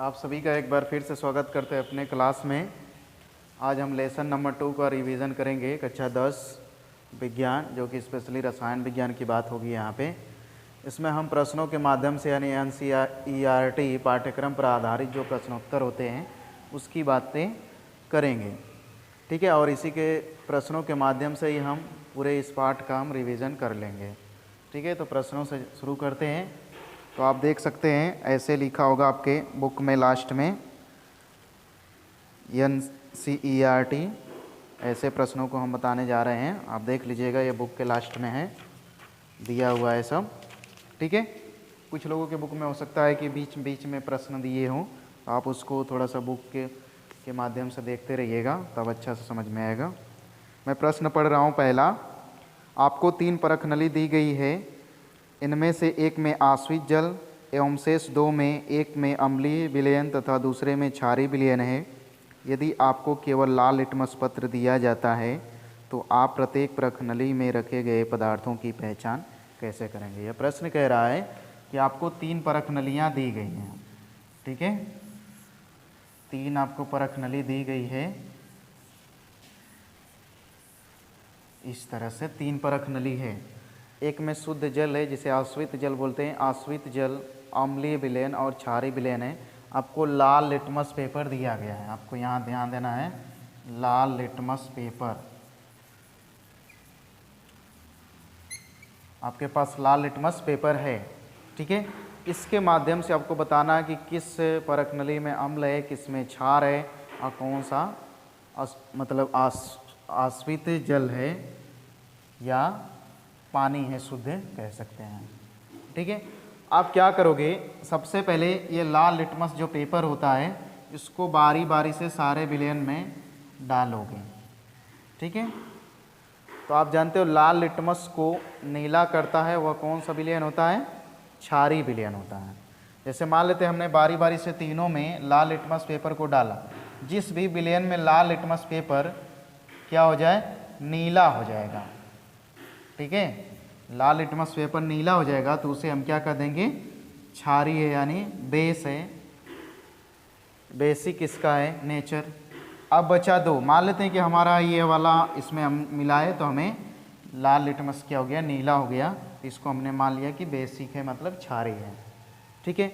आप सभी का एक बार फिर से स्वागत करते हैं अपने क्लास में। आज हम लेसन नंबर 2 का रिवीजन करेंगे, कक्षा 10 विज्ञान, जो कि स्पेशली रसायन विज्ञान की बात होगी यहाँ पे। इसमें हम प्रश्नों के माध्यम से यानी NCERT पाठ्यक्रम पर आधारित जो प्रश्नोत्तर होते हैं उसकी बातें करेंगे, ठीक है। और इसी के प्रश्नों के माध्यम से ही हम पूरे इस पाठ का हम रिवीजन कर लेंगे, ठीक है। तो प्रश्नों से शुरू करते हैं। तो आप देख सकते हैं ऐसे लिखा होगा आपके बुक में लास्ट में NCERT, ऐसे प्रश्नों को हम बताने जा रहे हैं। आप देख लीजिएगा, ये बुक के लास्ट में है, दिया हुआ है सब, ठीक है। कुछ लोगों के बुक में हो सकता है कि बीच बीच में प्रश्न दिए हों, तो आप उसको थोड़ा सा बुक के माध्यम से देखते रहिएगा, तब अच्छा से समझ में आएगा। मैं प्रश्न पढ़ रहा हूँ। पहला, आपको 3 परख नली दी गई है। इनमें से एक में आश्रित जल एवं शेष 2 में, एक में अम्लीय विलयन तथा दूसरे में क्षारीय विलयन है। यदि आपको केवल लाल लिटमस पत्र दिया जाता है तो आप प्रत्येक परख नली में रखे गए पदार्थों की पहचान कैसे करेंगे। यह प्रश्न कह रहा है कि आपको 3 परख नलियाँ दी गई हैं, ठीक है। 3 आपको परख नली दी गई है, इस तरह से 3 परख नली है। एक में शुद्ध जल है जिसे आश्रित जल बोलते हैं। आश्रित जल, अम्लीय विलयन और क्षारीय विलयन है। आपको लाल लिटमस पेपर दिया गया है, आपको यहाँ ध्यान देना है, लाल लिटमस पेपर। आपके पास लाल लिटमस पेपर है, ठीक है। इसके माध्यम से आपको बताना है कि किस परख नली में अम्ल है, किस में क्षार है और कौन सा आश्रित जल है या पानी है, शुद्ध कह सकते हैं, ठीक है। आप क्या करोगे, सबसे पहले ये लाल लिटमस जो पेपर होता है इसको बारी बारी से सारे विलयन में डालोगे, ठीक है। तो आप जानते हो लाल लिटमस को नीला करता है वह कौन सा विलयन होता है, क्षारीय विलयन होता है। जैसे मान लेते हैं हमने बारी बारी से तीनों में लाल लिटमस पेपर को डाला, जिस भी विलयन में लाल लिटमस पेपर क्या हो जाए, नीला हो जाएगा, ठीक है। लाल लिटमस पेपर नीला हो जाएगा तो उसे हम क्या कर देंगे, क्षारीय है, यानी बेस है, बेसिक इसका है, नेचर। अब बचा 2, मान लेते हैं कि हमारा ये वाला इसमें हम मिलाए तो हमें लाल लिटमस क्या हो गया, नीला हो गया। इसको हमने मान लिया कि बेसिक है, मतलब क्षारीय है, ठीक है।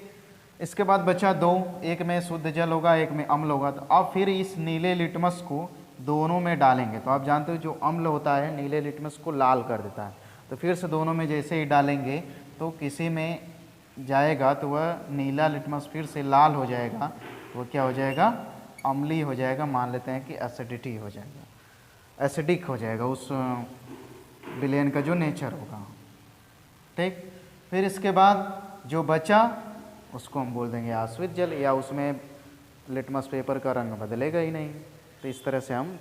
इसके बाद बचा 2, एक में शुद्ध जल होगा, एक में अम्ल होगा। तो अब फिर इस नीले लिटमस को दोनों में डालेंगे। तो आप जानते हो जो अम्ल होता है नीले लिटमस को लाल कर देता है, तो फिर से दोनों में जैसे ही डालेंगे तो किसी में जाएगा तो वह नीला लिटमस फिर से लाल हो जाएगा, तो वह क्या हो जाएगा, अम्लीय हो जाएगा। मान लेते हैं कि एसिडिटी हो जाएगा, एसिडिक हो जाएगा उस विलयन का जो नेचर होगा, ठीक। फिर इसके बाद जो बचा उसको हम बोल देंगे आश्रित जल, या उसमें लिटमस पेपर का रंग बदलेगा ही नहीं। तो इस तरह से हम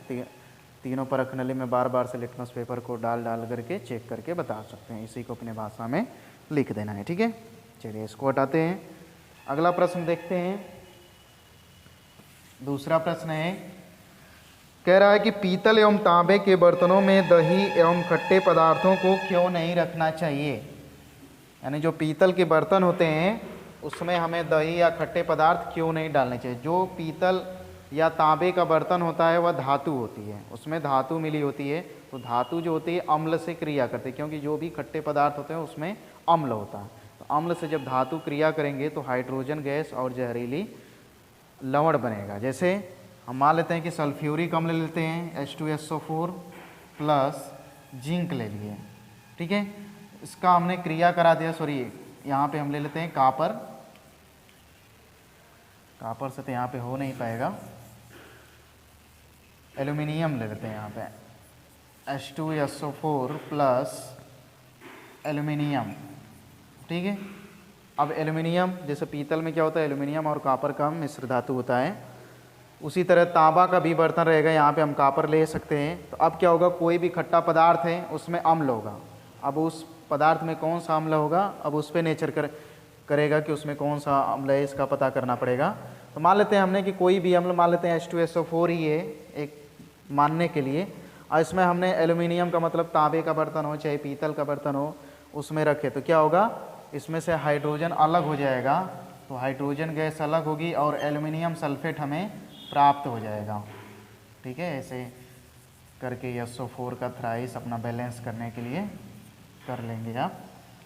तीनों परख नली में बार बार से लिटमस पेपर को डाल करके चेक करके बता सकते हैं। इसी को अपने भाषा में लिख देना है, ठीक है। चलिए इसको हटाते हैं, अगला प्रश्न देखते हैं। दूसरा प्रश्न है, कह रहा है कि पीतल एवं तांबे के बर्तनों में दही एवं खट्टे पदार्थों को क्यों नहीं रखना चाहिए। यानी जो पीतल के बर्तन होते हैं उसमें हमें दही या खट्टे पदार्थ क्यों नहीं डालने चाहिए। जो पीतल या तांबे का बर्तन होता है वह धातु होती है, उसमें धातु मिली होती है। तो धातु जो होती है अम्ल से क्रिया करती है, क्योंकि जो भी खट्टे पदार्थ होते हैं उसमें अम्ल होता है। तो अम्ल से जब धातु क्रिया करेंगे तो हाइड्रोजन गैस और जहरीली लवण बनेगा। जैसे हम मान लेते हैं कि सल्फ्यूरिक अम्ल लेते हैं, H2SO4 प्लस जिंक ले लिए, ठीक है। इसका हमने क्रिया करा दिया, सॉरी यहाँ पे हम ले लेते हैं कापर, कापर से तो यहाँ पे हो नहीं पाएगा, एल्यूमिनियम ले लेते हैं यहाँ पे, H2SO4 प्लस एल्यूमिनियम, ठीक है। अब एल्यूमिनियम, जैसे पीतल में क्या होता है, एल्यूमिनियम और कापर का मिश्र धातु होता है, उसी तरह तांबा का भी बर्तन रहेगा, यहाँ पे हम कापर ले सकते हैं। तो अब क्या होगा, कोई भी खट्टा पदार्थ है उसमें अम्ल होगा। अब उस पदार्थ में कौन सा अम्ल होगा, अब उस पर नेचर करेगा कि उसमें कौन सा अम्ल है, इसका पता करना पड़ेगा। तो मान लेते हैं हमने कि कोई भी अम्ल, मान लेते हैं H2SO4 ही है एक मानने के लिए, और इसमें हमने एल्यूमिनियम का मतलब तांबे का बर्तन हो चाहे पीतल का बर्तन हो उसमें रखे, तो क्या होगा, इसमें से हाइड्रोजन अलग हो जाएगा तो हाइड्रोजन गैस अलग होगी और एल्युमिनियम सल्फेट हमें प्राप्त हो जाएगा। ठीक है, ऐसे करके SO4 का थ्राइस अपना बैलेंस करने के लिए कर लेंगे आप।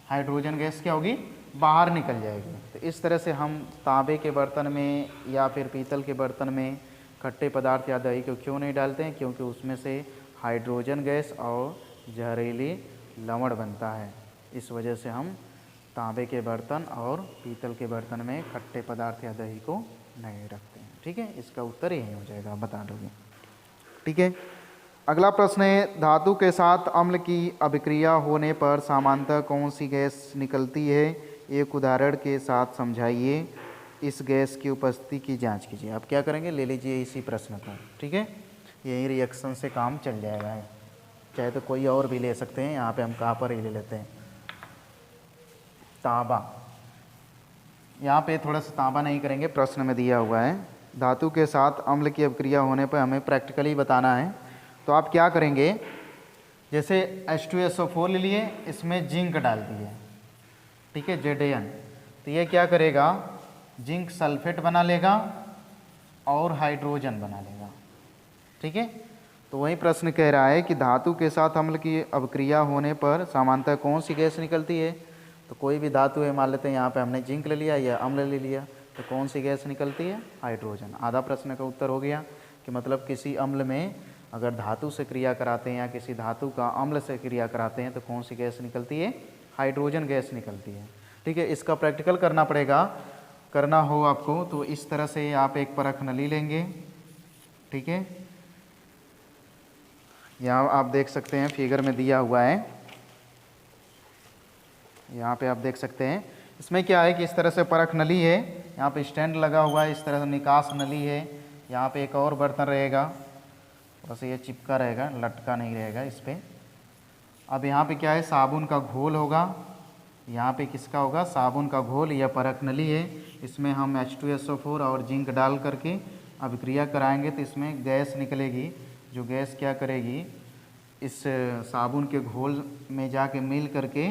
हाइड्रोजन गैस क्या होगी, बाहर निकल जाएगी। तो इस तरह से हम तांबे के बर्तन में या फिर पीतल के बर्तन में खट्टे पदार्थ या दही को क्यों नहीं डालते हैं, क्योंकि उसमें से हाइड्रोजन गैस और जहरीली लवण बनता है। इस वजह से हम तांबे के बर्तन और पीतल के बर्तन में खट्टे पदार्थ या दही को नहीं रखते हैं। ठीक है, इसका उत्तर यही हो जाएगा, आप बता दोगे। ठीक है, अगला प्रश्न है, धातु के साथ अम्ल की अभिक्रिया होने पर सामान्यतः कौन सी गैस निकलती है, एक उदाहरण के साथ समझाइए। इस गैस की उपस्थिति की जांच कीजिए। आप क्या करेंगे, ले लीजिए इसी प्रश्न को। ठीक है, यही रिएक्शन से काम चल जाएगा। चाहे तो कोई और भी ले सकते हैं, यहाँ पे हम कॉपर ही ले लेते हैं। तांबा, यहाँ पे थोड़ा सा तांबा नहीं करेंगे, प्रश्न में दिया हुआ है धातु के साथ अम्ल की अभिक्रिया होने पर हमें प्रैक्टिकली बताना है। तो आप क्या करेंगे, जैसे H2SO4 ले लिए, इसमें जिंक डाल दिए। ठीक है, Zn, तो ये क्या करेगा, जिंक सल्फेट बना लेगा और हाइड्रोजन बना लेगा। ठीक है, तो वही प्रश्न कह रहा है कि धातु के साथ अम्ल की अभिक्रिया होने पर सामान्यतः कौन सी गैस निकलती है। तो कोई भी धातु है, मान लेते हैं यहाँ पे हमने जिंक ले लिया या अम्ल ले लिया, तो कौन सी गैस निकलती है, हाइड्रोजन। आधा प्रश्न का उत्तर हो गया कि मतलब किसी अम्ल में अगर धातु से क्रिया कराते हैं या किसी धातु का अम्ल से क्रिया कराते हैं तो कौन सी गैस निकलती है, हाइड्रोजन गैस निकलती है। ठीक है, इसका प्रैक्टिकल करना पड़ेगा, करना हो आपको तो इस तरह से आप एक परख नली लेंगे। ठीक है, यहाँ आप देख सकते हैं फिगर में दिया हुआ है, यहाँ पे आप देख सकते हैं। इसमें क्या है कि इस तरह से परख नली है, यहाँ पे स्टैंड लगा हुआ है, इस तरह से निकास नली है। यहाँ पे एक और बर्तन रहेगा, बस ये चिपका रहेगा, लटका नहीं रहेगा इस पर। अब यहाँ पे क्या है, साबुन का घोल होगा। यहाँ पे किसका होगा, साबुन का घोल। यह परख नली है, इसमें हम H2SO4 और जिंक डाल करके अभिक्रिया कराएंगे तो इसमें गैस निकलेगी, जो गैस क्या करेगी, इस साबुन के घोल में जाके मिल करके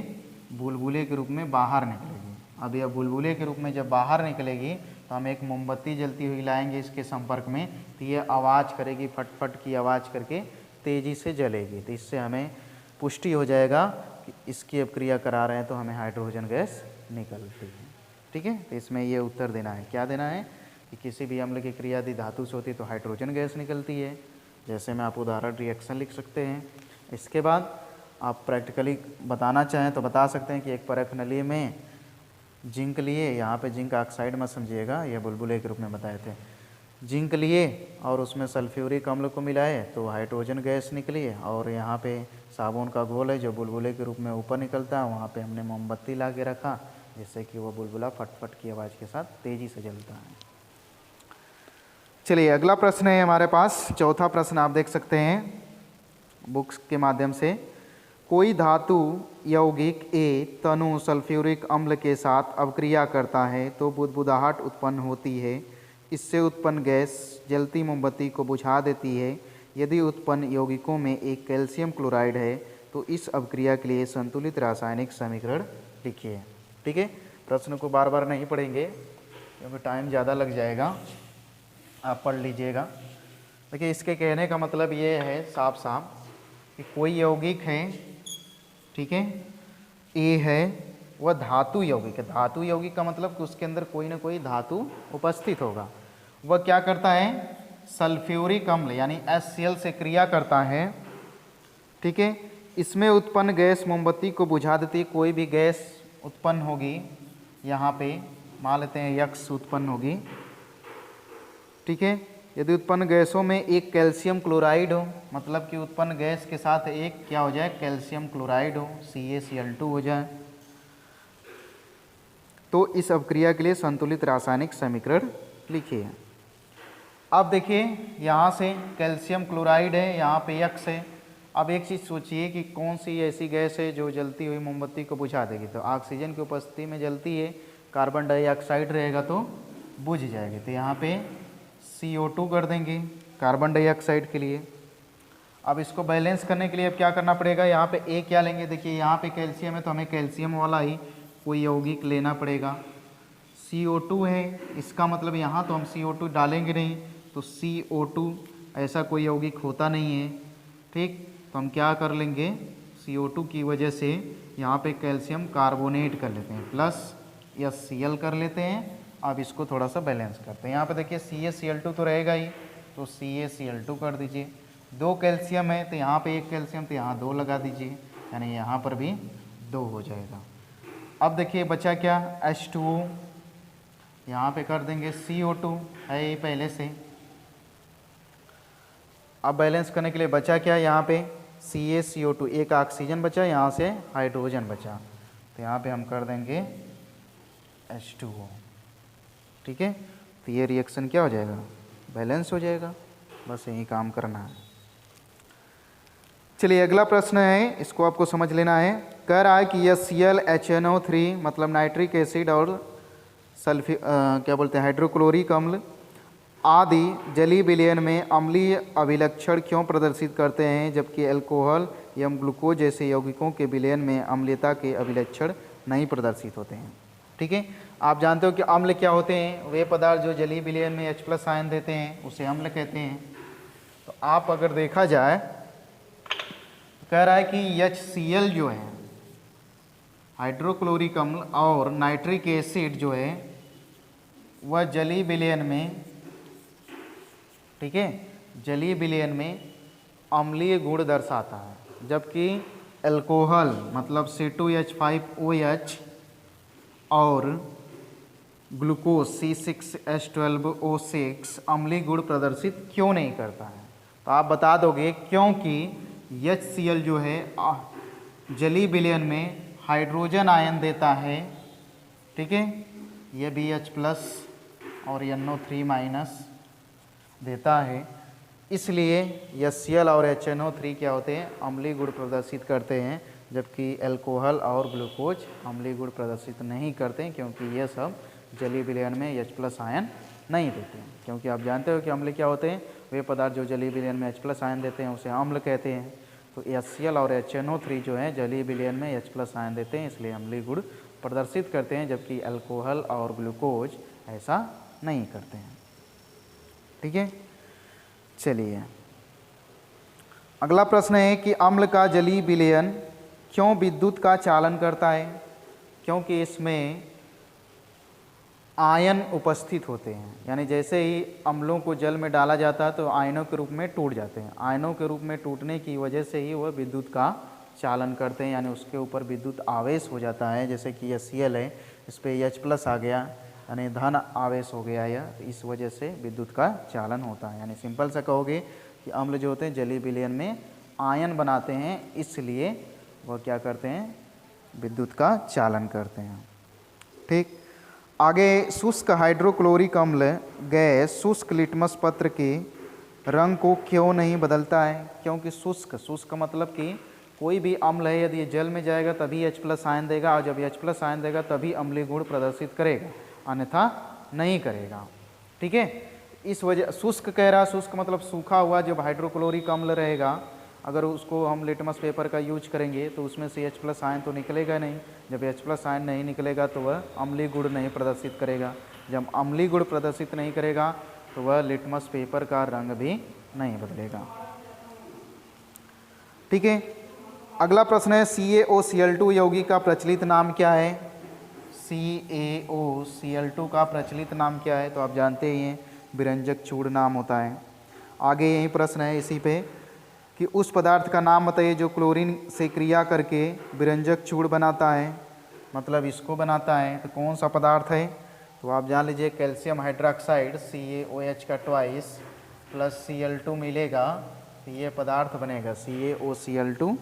बुलबुले के रूप में बाहर निकलेगी। अब यह बुलबुले के रूप में जब बाहर निकलेगी तो हम एक मोमबत्ती जलती हुई लाएंगे इसके संपर्क में, तो ये आवाज़ करेगी, फटफट की आवाज़ करके तेज़ी से जलेगी। तो इससे हमें पुष्टि हो जाएगा कि इसकी अभिक्रिया करा रहे हैं तो हमें हाइड्रोजन गैस निकलती है। ठीक है, तो इसमें ये उत्तर देना है। क्या देना है कि किसी भी अम्ल की क्रिया यदि धातु से होती है तो हाइड्रोजन गैस निकलती है। जैसे मैं आप उदाहरण रिएक्शन लिख सकते हैं। इसके बाद आप प्रैक्टिकली बताना चाहें तो बता सकते हैं कि एक परख नली में जिंक लिए, यहाँ पे जिंक ऑक्साइड मत समझिएगा, यह बुलबुले के रूप में बताए थे। जिंक लिए और उसमें सल्फ्यूरिक अम्ल को मिलाए तो हाइड्रोजन गैस निकली है। और यहाँ पे साबुन का घोल है जो बुलबुले के रूप में ऊपर निकलता है, वहाँ पे हमने मोमबत्ती ला के रखा जिससे कि वो बुलबुला फटफट की आवाज़ के साथ तेज़ी से जलता है। चलिए अगला प्रश्न है हमारे पास, चौथा प्रश्न आप देख सकते हैं बुक्स के माध्यम से। कोई धातु यौगिक A तनु सल्फ्यूरिक अम्ल के साथ अभिक्रिया करता है तो बुदबुदाहट उत्पन्न होती है। इससे उत्पन्न गैस जलती मोमबत्ती को बुझा देती है। यदि उत्पन्न यौगिकों में एक कैल्शियम क्लोराइड है तो इस अभिक्रिया के लिए संतुलित रासायनिक समीकरण लिखिए। ठीक है, प्रश्न को बार बार नहीं पढ़ेंगे क्योंकि टाइम ज़्यादा लग जाएगा, आप पढ़ लीजिएगा। देखिए इसके कहने का मतलब ये है साफ साफ कि कोई यौगिक है, ठीक है, ए है, वह धातु यौगिक है। धातु यौगिक का मतलब कि उसके अंदर कोई ना कोई धातु उपस्थित होगा। वह क्या करता है, सल्फ्यूरिक अम्ल यानी HCl से क्रिया करता है। ठीक है, इसमें उत्पन्न गैस मोमबत्ती को बुझा देती है। कोई भी गैस उत्पन्न होगी, यहाँ पे मान लेते हैं यक्स उत्पन्न होगी। ठीक है, यदि उत्पन्न गैसों में एक कैल्शियम क्लोराइड हो, मतलब कि उत्पन्न गैस के साथ एक क्या हो जाए, कैल्शियम क्लोराइड हो, CaCl2 हो जाए, तो इस अभिक्रिया के लिए संतुलित रासायनिक समीकरण लिखिए। अब देखिए यहाँ से कैल्शियम क्लोराइड है, यहाँ पे यक्स है। अब एक चीज़ सोचिए कि कौन सी ऐसी गैस है जो जलती हुई मोमबत्ती को बुझा देगी। तो ऑक्सीजन की उपस्थिति में जलती है, कार्बन डाइऑक्साइड रहेगा तो बुझ जाएगी। तो यहाँ पे CO2 कर देंगे कार्बन डाइऑक्साइड के लिए। अब इसको बैलेंस करने के लिए अब क्या करना पड़ेगा, यहाँ पे A क्या लेंगे, देखिए यहाँ पे कैल्शियम है तो हमें कैल्शियम वाला ही कोई यौगिक लेना पड़ेगा। CO2 है, इसका मतलब यहाँ तो हम CO2 डालेंगे नहीं, तो CO2 ऐसा कोई यौगिक होता नहीं है। ठीक, तो हम क्या कर लेंगे, CO2 की वजह से यहाँ पे कैल्शियम कार्बोनेट कर लेते हैं, प्लस HCl कर लेते हैं। अब इसको थोड़ा सा बैलेंस करते हैं। यहाँ पे देखिए CaCl2 तो रहेगा ही, तो CaCl2 कर दीजिए। 2 कैल्शियम है तो यहाँ पे 1 कैल्शियम, तो यहाँ 2 लगा दीजिए, यानी यहाँ पर भी 2 हो जाएगा। अब देखिए बचा क्या, H2O, यहाँ पे कर देंगे CO2 है ये पहले से। अब बैलेंस करने के लिए बचा क्या, यहाँ पे CaCO2, एक ऑक्सीजन बचा, यहाँ से हाइड्रोजन बचा, तो यहाँ पे हम कर देंगे H2O। ठीक है, तो ये रिएक्शन क्या हो जाएगा, बैलेंस हो जाएगा। बस यही काम करना है। चलिए अगला प्रश्न है, इसको आपको समझ लेना है। कह रहा है कि यह ClHNO3 मतलब नाइट्रिक एसिड और क्या बोलते हैं हाइड्रोक्लोरिक अम्ल आदि जलीय विलयन में अम्लीय अभिलक्षण क्यों प्रदर्शित करते हैं, जबकि अल्कोहल एवं ग्लूकोज जैसे यौगिकों के विलयन में अम्लता के अभिलक्षण नहीं प्रदर्शित होते हैं। ठीक है, आप जानते हो कि अम्ल क्या होते हैं, वे पदार्थ जो जलीय विलयन में H+ आयन देते हैं उसे अम्ल कहते हैं। तो आप अगर देखा जाए, कह रहा है कि HCl जो है हाइड्रोक्लोरिक अम्ल और नाइट्रिक एसिड जो है वह जलीय विलयन में, ठीक है, जलीय विलयन में अम्लीय गुण दर्शाता है, जबकि अल्कोहल मतलब C2H5OH और ग्लूकोज C6H12O6 अम्लीय गुण प्रदर्शित क्यों नहीं करता है। तो आप बता दोगे क्योंकि HCl जो है जलीय विलयन में हाइड्रोजन आयन देता है। ठीक है, ये BH+ और NO3- देता है, इसलिए HCl और HNO3 क्या होते हैं, अम्लीय गुण प्रदर्शित करते हैं, जबकि अल्कोहल और ग्लूकोज अम्लीय गुण प्रदर्शित नहीं करते हैं, क्योंकि ये सब जलीय विलयन में H+ आयन नहीं देते हैं। क्योंकि आप जानते हो कि अम्ल क्या होते हैं, वे पदार्थ जो जलीय विलयन में H+ आयन देते हैं उसे अम्ल कहते हैं। तो HCl और HNO3 जो है जलीय विलयन में H+ आयन देते हैं, इसलिए अम्लीय गुण प्रदर्शित करते हैं, जबकि अल्कोहल और ग्लूकोज ऐसा नहीं करते हैं। ठीक है, चलिए अगला प्रश्न है कि अम्ल का जलीय विलयन क्यों विद्युत का चालन करता है, क्योंकि इसमें आयन उपस्थित होते हैं। यानी जैसे ही अम्लों को जल में डाला जाता है तो आयनों के रूप में टूट जाते हैं, आयनों के रूप में टूटने की वजह से ही वह विद्युत का चालन करते हैं, यानी उसके ऊपर विद्युत आवेश हो जाता है। जैसे कि HCl है, इस पर H+ आ गया, यानी धन आवेश हो गया यह, तो इस वजह से विद्युत का चालन होता है। यानी सिंपल सा कहोगे कि अम्ल जो होते हैं जलीय विलयन में आयन बनाते हैं, इसलिए वह क्या करते हैं, विद्युत का चालन करते हैं। ठीक, आगे शुष्क हाइड्रोक्लोरिक अम्ल गैस शुष्क लिटमस पत्र के रंग को क्यों नहीं बदलता है, क्योंकि शुष्क मतलब कि कोई भी अम्ल है यदि जल में जाएगा तभी H+ आयन देगा, और जब H+ आयन देगा तभी अम्लीय गुण प्रदर्शित करेगा, अन्यथा नहीं करेगा। ठीक है, इस वजह शुष्क कह रहा, शुष्क मतलब सूखा हुआ जब हाइड्रोक्लोरिक अम्ल रहेगा, अगर उसको हम लिटमस पेपर का यूज करेंगे तो उसमें से H+ आयन तो निकलेगा नहीं, जब H+ आयन नहीं निकलेगा तो वह अम्लीय गुण नहीं प्रदर्शित करेगा, जब अम्लीय गुण प्रदर्शित नहीं करेगा तो वह लिटमस पेपर का रंग भी नहीं बदलेगा। ठीक है, अगला प्रश्न है CaOCl2 यौगिक का प्रचलित नाम क्या है, CaOCl2 का प्रचलित नाम क्या है, तो आप जानते ही हैं विरंजक चूर्ण नाम होता है। आगे यही प्रश्न है इसी पे कि उस पदार्थ का नाम बताइए जो क्लोरीन से क्रिया करके विरंजक चूर्ण बनाता है, मतलब इसको बनाता है, तो कौन सा पदार्थ है, तो आप जान लीजिए कैल्शियम हाइड्रोक्साइड CaOH का 2 प्लस Cl2 मिलेगा, तो ये पदार्थ बनेगा CaOCl2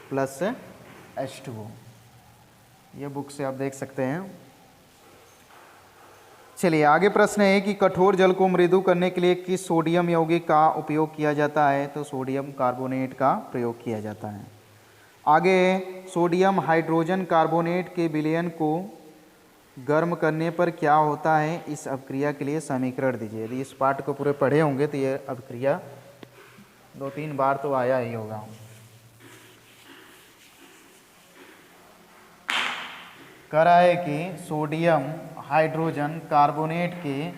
प्लस H2O। ये बुक से आप देख सकते हैं। चलिए आगे प्रश्न है कि कठोर जल को मृदु करने के लिए किस सोडियम यौगिक का उपयोग किया जाता है, तो सोडियम कार्बोनेट का प्रयोग किया जाता है। आगे सोडियम हाइड्रोजन कार्बोनेट के विलयन को गर्म करने पर क्या होता है, इस अभिक्रिया के लिए समीकरण दीजिए। यदि इस पाठ को पूरे पढ़े होंगे तो ये अभिक्रिया 2-3 बार तो आया ही होगा। कह रहा है कि सोडियम हाइड्रोजन कार्बोनेट के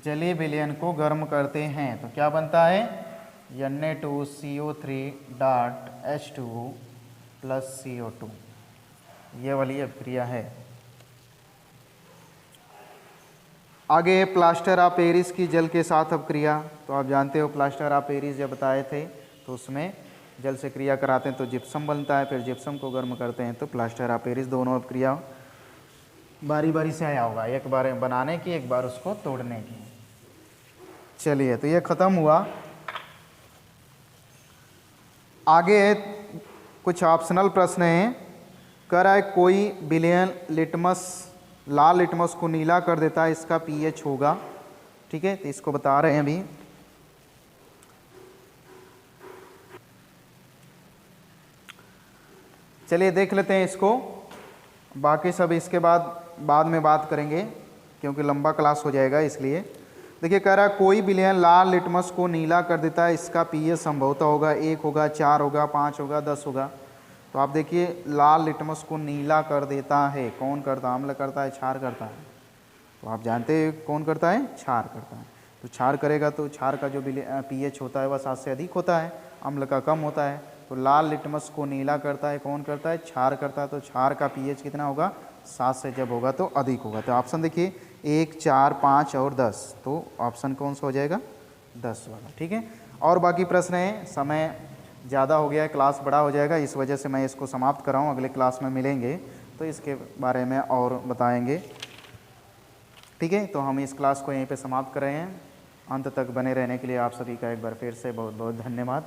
जलीय विलयन को गर्म करते हैं तो क्या बनता है Na2CO3 प्लस CO2, ये वाली अभिक्रिया है। आगे प्लास्टर ऑफ पेरिस की जल के साथ अभिक्रिया। तो आप जानते हो प्लास्टर ऑफ पेरिस जब बताए थे तो उसमें जल से क्रिया कराते हैं तो जिप्सम बनता है, फिर जिप्सम को गर्म करते हैं तो प्लास्टर ऑफ पेरिस। दोनों अभिक्रिया बारी बारी से आया होगा, एक बार बनाने की, एक बार उसको तोड़ने की। चलिए तो ये ख़त्म हुआ। आगे कुछ ऑप्शनल प्रश्न हैं। कह रहा है कोई विलयन लिटमस, लाल लिटमस को नीला कर देता है, इसका पीएच होगा। ठीक है, तो इसको बता रहे हैं अभी। चलिए देख लेते हैं इसको, बाकी सब इसके बाद में बात करेंगे क्योंकि लंबा क्लास हो जाएगा इसलिए। देखिए कह रहा है कोई विलयन लाल लिटमस को नीला कर देता है, इसका पीएच संभवतः होगा 1 होगा, 4 होगा, 5 होगा, 10 होगा। तो आप देखिए लाल लिटमस को नीला कर देता है, कौन करता है? अम्ल करता है, क्षार करता है? तो आप जानते हैं कौन करता है? क्षार करता है। तो क्षार करेगा तो क्षार का जो पीएच होता है वह 7 से अधिक होता है, अम्ल का कम होता है। तो लाल लिटमस को नीला करता है, कौन करता है? क्षार करता है। तो क्षार का पीएच कितना होगा? 7 से जब होगा तो अधिक होगा। तो ऑप्शन देखिए 1, 4, 5 और 10, तो ऑप्शन कौन सा हो जाएगा? 10 वाला। ठीक है, और बाकी प्रश्न है, समय ज़्यादा हो गया है, क्लास बड़ा हो जाएगा, इस वजह से मैं इसको समाप्त कर रहा हूँ। अगले क्लास में मिलेंगे तो इसके बारे में और बताएंगे। ठीक है, तो हम इस क्लास को यहीं पे समाप्त कर रहे हैं। अंत तक बने रहने के लिए आप सभी का एक बार फिर से बहुत बहुत धन्यवाद।